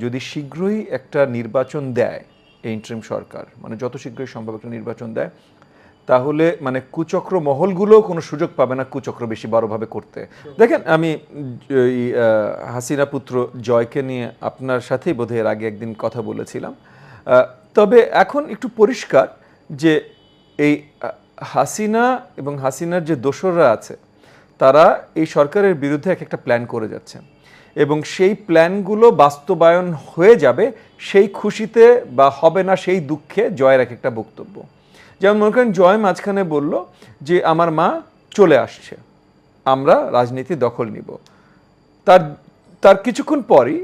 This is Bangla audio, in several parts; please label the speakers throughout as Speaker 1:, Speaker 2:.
Speaker 1: যদি শীঘ্রই একটা নির্বাচন দেয় এই ইন্টারিম সরকার, মানে যত শীঘ্রই সম্ভব একটা নির্বাচন দেয়, তাহলে মানে কুচক্র মহলগুলোও কোনো সুযোগ পাবে না কুচক্র বেশি বড়ভাবে করতে। দেখেন, আমি হাসিনা পুত্র জয়কে নিয়ে আপনার সাথেই বোধহয় এর আগে একদিন কথা বলেছিলাম। তবে এখন একটু পরিষ্কার যে এই হাসিনা এবং হাসিনার যে দোসররা আছে তারা এই সরকারের বিরুদ্ধে এক একটা প্ল্যান করে যাচ্ছে, এবং সেই প্ল্যানগুলো বাস্তবায়ন হয়ে যাবে সেই খুশিতে বা হবে না সেই দুঃখে জয়ের এক একটা বক্তব্য। যেমন মনে করেন, জয় মাঝখানে বলল যে আমার মা চলে আসছে, আমরা রাজনীতি দখল নিব। তার তার কিছুক্ষণ পরই,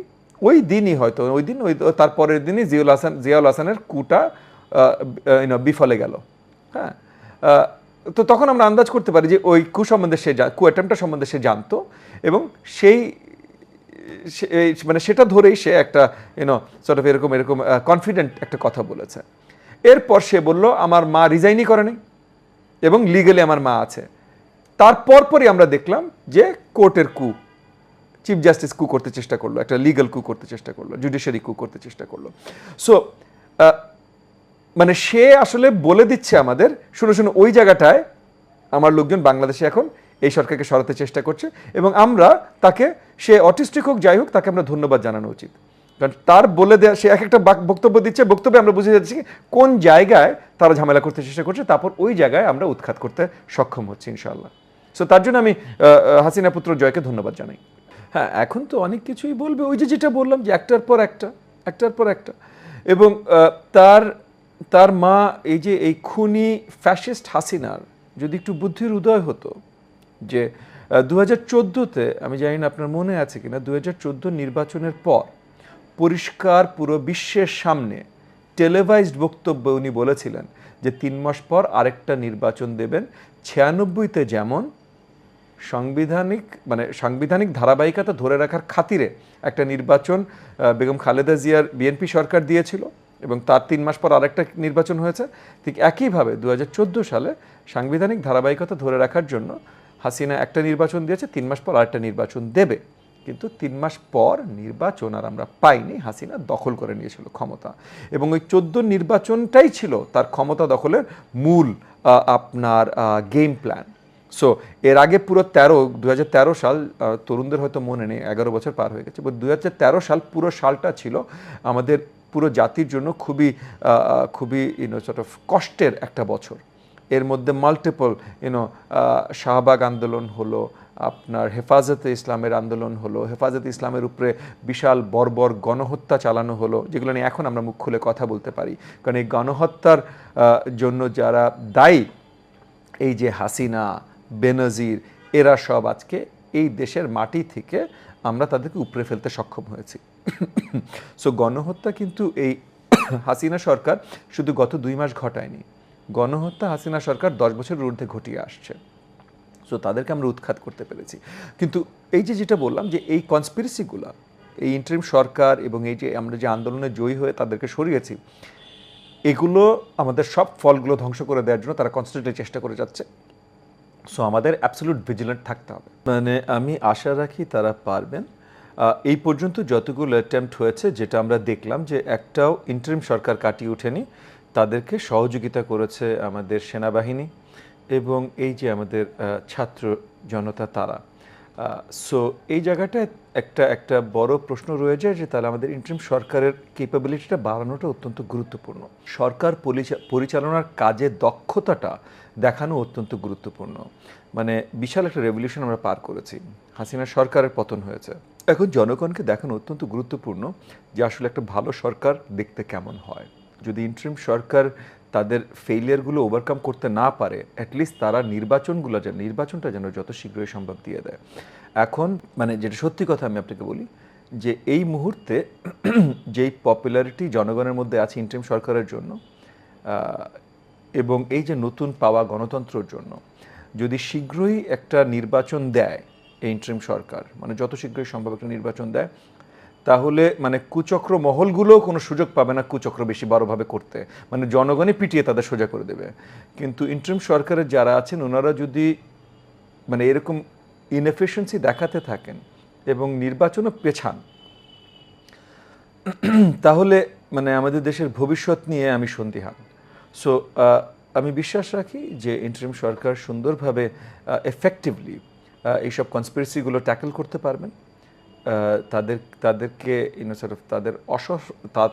Speaker 1: ওই দিনই হয়তো ওই দিন ওই তার পরের দিনই জিয়াউল হাসানের কুটা বিফলে গেল। হ্যাঁ, তো তখন আমরা আন্দাজ করতে পারি যে ওই কু সম্বন্ধে কু অ্যাটেম্পটা সম্বন্ধে সে জানতো, এবং সেই মানে সেটা ধরেই সে একটা সর্ট অফ এরকম কনফিডেন্ট একটা কথা বলেছে। এরপর সে বলল আমার মা রিজাইনই করেনি এবং লিগালি আমার মা আছে। তারপরই আমরা দেখলাম যে কোর্টের কু, চিফ জাস্টিস কু করতে চেষ্টা করলো, একটা লিগাল কু করতে চেষ্টা করলো, জুডিশিয়ারি কু করতে চেষ্টা করলো। সো মানে সে আসলে বলে দিচ্ছে আমাদের, শুনে শুনে ওই জায়গাটায় আমার লোকজন বাংলাদেশে এখন এই সরকারকে সরাতে চেষ্টা করছে, এবং আমরা তাকে, সে অটিস্টিক হোক যাই হোক, তাকে আমরা ধন্যবাদ জানানো উচিত। কারণ তার বলে দেওয়া, সে এক একটা বক্তব্য দিচ্ছে, বক্তব্যে আমরা বুঝে যাচ্ছি কোন জায়গায় তারা ঝামেলা করতে চেষ্টা করছে, তারপর ওই জায়গায় আমরা উৎখাত করতে সক্ষম হচ্ছি ইনশাআল্লাহ। সো তার জন্য আমি হাসিনা পুত্র জয়কে ধন্যবাদ জানাই। হ্যাঁ, এখন তো অনেক কিছুই বলবে, ওই যে যেটা বললাম যে একটার পর একটা, এবং তার মা, এই যে এই খুনি ফ্যাসিস্ট হাসিনার যদি একটু বুদ্ধির উদয় হতো, যে 2014-তে, আমি জানি না আপনার মনে আছে কিনা, 2014 নির্বাচনের পর পরিষ্কার পুরো বিশ্বের সামনে টেলিভাইজড বক্তব্য উনি বলেছিলেন যে 3 মাস পর আরেকটা নির্বাচন দেবেন। 96-তে যেমন সাংবিধানিক ধারাবাহিকতা ধরে রাখার খাতিরে একটা নির্বাচন বেগম খালেদা জিয়ার বিএনপি সরকার দিয়েছিল, এবং তার 3 মাস পর আরেকটা নির্বাচন হয়েছে। ঠিক একইভাবে 2014 সালে সাংবিধানিক ধারাবাহিকতা ধরে রাখার জন্য হাসিনা একটা নির্বাচন দিয়েছে, 3 মাস পর আরেকটা নির্বাচন দেবে। কিন্তু 3 মাস পর নির্বাচন আর আমরা পাইনি, হাসিনা দখল করে নিয়েছিল ক্ষমতা, এবং ওই 14 নির্বাচনটাই ছিল তার ক্ষমতা দখলের মূল আপনার গেম প্ল্যান। সো এর আগে পুরো 2013 সাল, তরুণদের হয়তো মনে নেই, 11 বছর পার হয়ে গেছে, 2013 সাল পুরো সালটা ছিল আমাদের পুরো জাতির জন্য খুবই খুবই সর্ট অফ কষ্টের একটা বছর। এর মধ্যে মাল্টিপল শাহবাগ আন্দোলন হলো, আপনার হেফাজতে ইসলামের আন্দোলন হলো, হেফাজতে ইসলামের উপরে বিশাল বর্বর গণহত্যা চালানো হলো, যেগুলো নিয়ে এখন আমরা মুখ খুলে কথা বলতে পারি। কারণ এই গণহত্যার জন্য যারা দায়ী, এই যে হাসিনা, বেনজির, এরা সব আজকে এই দেশের মাটি থেকে আমরা তাদেরকে উপড়ে ফেলতে সক্ষম হয়েছি। সো গণহত্যা কিন্তু এই হাসিনা সরকার শুধু গত 2 মাস ঘটায়নি, গণহত্যা হাসিনা সরকার 10 বছরের ঊর্ধ্বে ঘটিয়ে আসছে। সো তাদেরকে আমরা উৎখাত করতে পেরেছি। কিন্তু এই যে যেটা বললাম যে এই কনস্পিরেসিগুলো, এই ইন্টারিম সরকার এবং এই যে আমরা যে আন্দোলনে জয়ী হয়ে তাদেরকে সরিয়েছি, এগুলো আমাদের সব ফলগুলো ধ্বংস করে দেওয়ার জন্য তারা কনস্ট্যান্টলি চেষ্টা করে যাচ্ছে। সো আমাদের অ্যাবসলিউট ভিজিল্যান্ট থাকতে হবে। মানে আমি আশা রাখি তারা পারবেন। এই পর্যন্ত যতগুলো অ্যাটেম্প্ট হয়েছে, যেটা আমরা দেখলাম যে একটাও ইন্টারিম সরকার কাটিয়ে ওঠেনি, তাদেরকে সহযোগিতা করেছে আমাদের সেনাবাহিনী এবং এই যে আমাদের ছাত্র জনতা, তারা। সো এই জায়গাটায় একটা বড় প্রশ্ন রয়ে যায় যে তাহলে আমাদের ইন্টারিম সরকারের ক্যাপাবিলিটিটা বাড়ানোটা অত্যন্ত গুরুত্বপূর্ণ। সরকার পরিচালনার কাজে দক্ষতাটা দেখানো অত্যন্ত গুরুত্বপূর্ণ। মানে বিশাল একটা রেভলিউশন আমরা পার করেছি, হাসিনা সরকারের পতন হয়েছে, এখন জনগণকে দেখানো অত্যন্ত গুরুত্বপূর্ণ যে আসলে একটা ভালো সরকার দেখতে কেমন হয়। যদি ইন্টারিম সরকার তাদের ফেইলিয়ারগুলো ওভারকাম করতে না পারে, অ্যাটলিস্ট তারা নির্বাচনটা যেন যত শীঘ্রই সম্ভব দিয়ে দেয়। এখন মানে যেটা সত্যি কথা আমি আপনাকে বলি, যে এই মুহূর্তে যেই পপুলারিটি জনগণের মধ্যে আছে ইন্টারিম সরকারের জন্য, এবং এই যে নতুন পাওয়া গণতন্ত্রের জন্য, যদি শীঘ্রই একটা নির্বাচন দেয় এই ইন্টারিম সরকার, মানে যত শীঘ্রই সম্ভব একটা নির্বাচন দেয়, তাহলে মানে কুচক্র মহলগুলোও কোনো সুযোগ পাবে না কুচক্র বেশি বড়ভাবে করতে, মানে জনগণই পিটিয়ে তাদের সোজা করে দেবে। কিন্তু ইন্টারিম সরকারের যারা আছেন, ওনারা যদি মানে এরকম ইনএফিশিয়েন্সি দেখাতে থাকেন এবং নির্বাচনও পেছান, তাহলে মানে আমাদের দেশের ভবিষ্যৎ নিয়ে আমি সন্দিহান। সো আমি বিশ্বাস রাখি যে ইন্টারিম সরকার সুন্দরভাবে এফেক্টিভলি এইসব কনস্পিরেসিগুলো ট্যাকল করতে পারবেন। তাদেরকে তাদের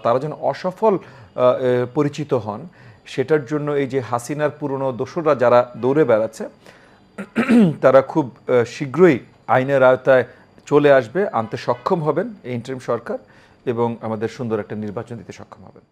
Speaker 1: তারা যেন অসফল পরিচিত হন, সেটার জন্য এই যে হাসিনার পুরনো দোসররা যারা দৌড়ে বেড়াচ্ছে, তারা খুব শীঘ্রই আইনের আওতায় চলে আসবে, আনতে সক্ষম হবেন এই ইন্টারিম সরকার, এবং আমাদের সুন্দর একটা নির্বাচন দিতে সক্ষম হবেন।